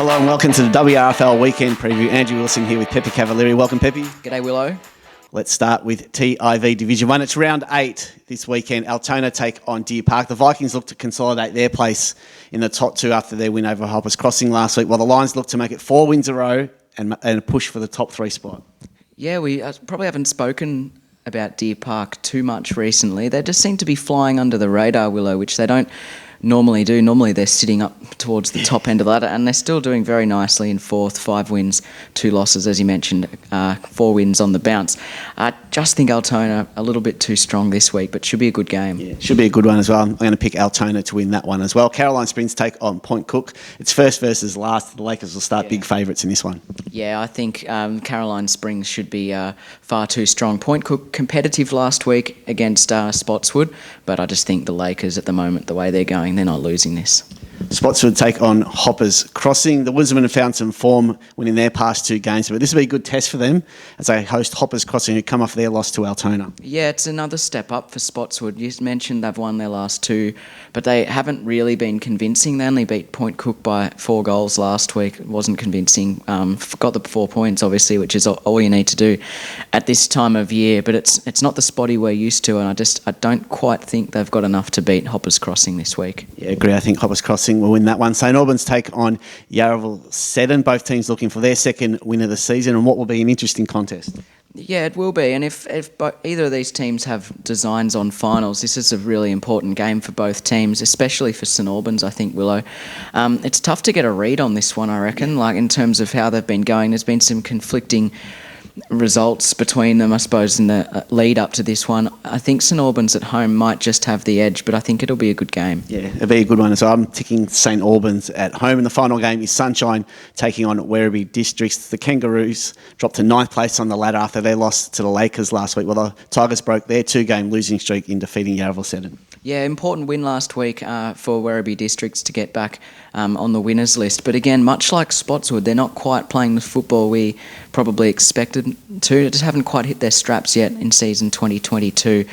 Hello and welcome to the WRFL Weekend Preview. Andrew Wilson here with Peppe Cavalieri. Welcome, Peppe. G'day, Willow. Let's start with TIV Division 1. It's round 8 this weekend. Altona take on Deer Park. The Vikings look to consolidate their place in the top 2 after their win over Hoppers Crossing last week, while the Lions look to make it 4 wins in a row and a push for the top 3 spot. Yeah, we probably haven't spoken about Deer Park too much recently. They just seem to be flying under the radar, Willow, which they don't normally do. Normally they're sitting up towards the top end of the ladder, and they're still doing very nicely in 4th, 5 wins, 2 losses, as you mentioned, 4 wins on the bounce. I just think Altona a little bit too strong this week, but should be a good game. Yeah, should be a good one as well. I'm going to pick Altona to win that one as well. Caroline Springs take on Point Cook. It's first versus last. The Lakers will start big favourites in this one. Yeah, I think Caroline Springs should be far too strong. Point Cook competitive last week against Spotswood, but I just think the Lakers at the moment, the way they're going, they're not losing this. Spotswood take on Hoppers Crossing. The Woodsmen have found some form winning their past 2 games, but this will be a good test for them as they host Hoppers Crossing, who come off their loss to Altona. Yeah, it's another step up for Spotswood. You mentioned they've won their last 2, but they haven't really been convincing. They only beat Point Cook by 4 goals last week. It wasn't convincing. Got the 4 points, obviously, which is all you need to do at this time of year, but it's not the Spotty we're used to, and I don't quite think they've got enough to beat Hoppers Crossing this week. Yeah, I agree. I think Hoppers Crossing will win that one. St Albans take on Yarraville Seddon. Both teams looking for their second win of the season, and what will be an interesting contest. Yeah, it will be. And if either of these teams have designs on finals, this is a really important game for both teams, especially for St Albans, I think, Willow. It's tough to get a read on this one, I reckon, like in terms of how they've been going. There's been some conflicting results between them, I suppose, in the lead up to this one. I think St Albans at home might just have the edge, but I think it'll be a good game. Yeah, it'll be a good one as well. I'm ticking St Albans at home, and the final game is Sunshine taking on Werribee Districts. The Kangaroos dropped to 9th place on the ladder after they lost to the Lakers last week, while the Tigers broke their 2-game losing streak in defeating Yarraville Seddon. Yeah, important win last week for Werribee Districts to get back on the winners list. But again, much like Spotswood, they're not quite playing the football we probably expected to. They just haven't quite hit their straps yet in season 2022.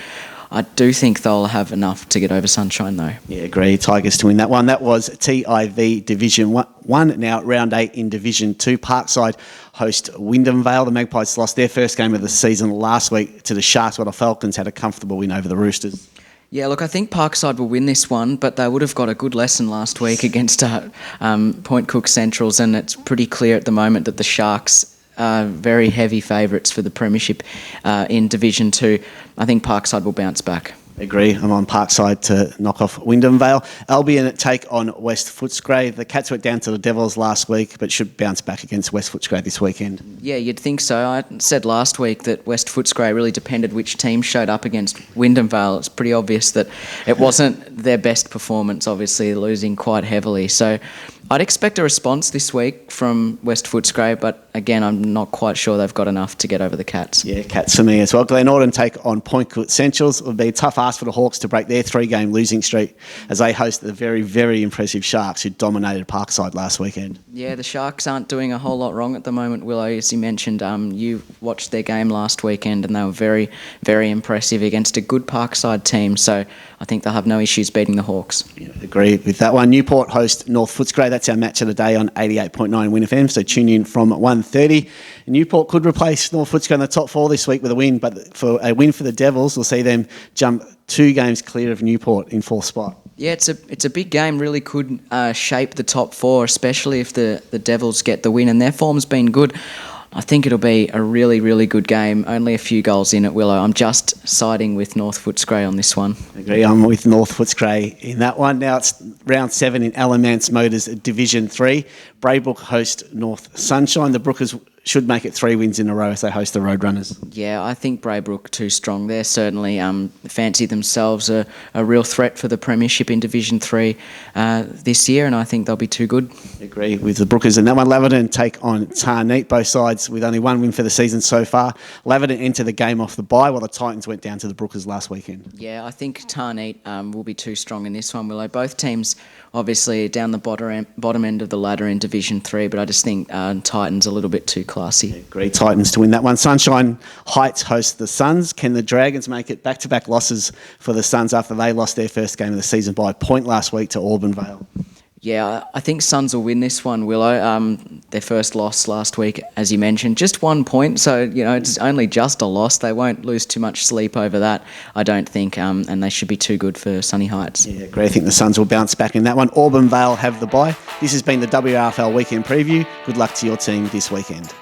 I do think they'll have enough to get over Sunshine, though. Yeah, agree. Tigers to win that one. That was TIV Division 1. Now, round 8 in Division 2. Parkside host Wyndham Vale. The Magpies lost their first game of the season last week to the Sharks, while the Falcons had a comfortable win over the Roosters. Yeah, look, I think Parkside will win this one, but they would have got a good lesson last week against Point Cook Centrals, and it's pretty clear at the moment that the Sharks are very heavy favourites for the premiership in Division 2. I think Parkside will bounce back. Agree. I'm on Parkside to knock off Wyndham Vale. Albion take on West Footscray. The Cats went down to the Devils last week, but should bounce back against West Footscray this weekend. Yeah, you'd think so. I said last week that West Footscray really depended which team showed up against Wyndham Vale. It's pretty obvious that it wasn't their best performance, obviously, losing quite heavily. So I'd expect a response this week from West Footscray, but again, I'm not quite sure they've got enough to get over the Cats. Yeah, Cats for me as well. Glenorchy take on Point Cook Centrals. It would be a tough ask for the Hawks to break their 3-game losing streak as they host the very, very impressive Sharks, who dominated Parkside last weekend. Yeah, the Sharks aren't doing a whole lot wrong at the moment, Willow. As you mentioned, you watched their game last weekend and they were very, very impressive against a good Parkside team. So I think they'll have no issues beating the Hawks. Yeah, agree with that one. Newport host North Footscray. That's our match of the day on 88.9 WYN FM, so tune in from 1:30. Newport could replace North Footscray in the top 4 this week with a win, but for a win for the Devils, we'll see them jump 2 games clear of Newport in 4th spot. Yeah, it's a big game. Really could shape the top 4, especially if the Devils get the win, and their form's been good. I think it'll be a really, really good game. Only a few goals in it, Willow. I'm just siding with North Footscray on this one. I agree. I'm with North Footscray in that one. Now it's round 7 in Alan Mance Motors Division 3. Braybrook host North Sunshine. The Brookers should make it 3 wins in a row as they host the Roadrunners. Yeah, I think Braybrook too strong. They're certainly fancy themselves a real threat for the premiership in Division 3 this year, and I think they'll be too good. Agree with the Brookers in that one. Laverton take on Tarneet, both sides with only 1 win for the season so far. Laverton enter the game off the bye, while the Titans went down to the Brookers last weekend. Yeah, I think Tarneet will be too strong in this one, Willow. Both teams obviously down the bottom end of the ladder in Division 3, but I just think Titans a little bit too classy. Agree, Titans to win that one. Sunshine Heights host the Suns. Can the Dragons make it back-to-back losses for the Suns after they lost their first game of the season by a point last week to Auburn Vale? Yeah, I think Suns will win this one, Willow. Their first loss last week, as you mentioned, just 1 point. So, it's only just a loss. They won't lose too much sleep over that, I don't think, and they should be too good for Sunny Heights. Yeah, great. I think the Suns will bounce back in that one. Auburn Vale have the bye. This has been the WRFL Weekend Preview. Good luck to your team this weekend.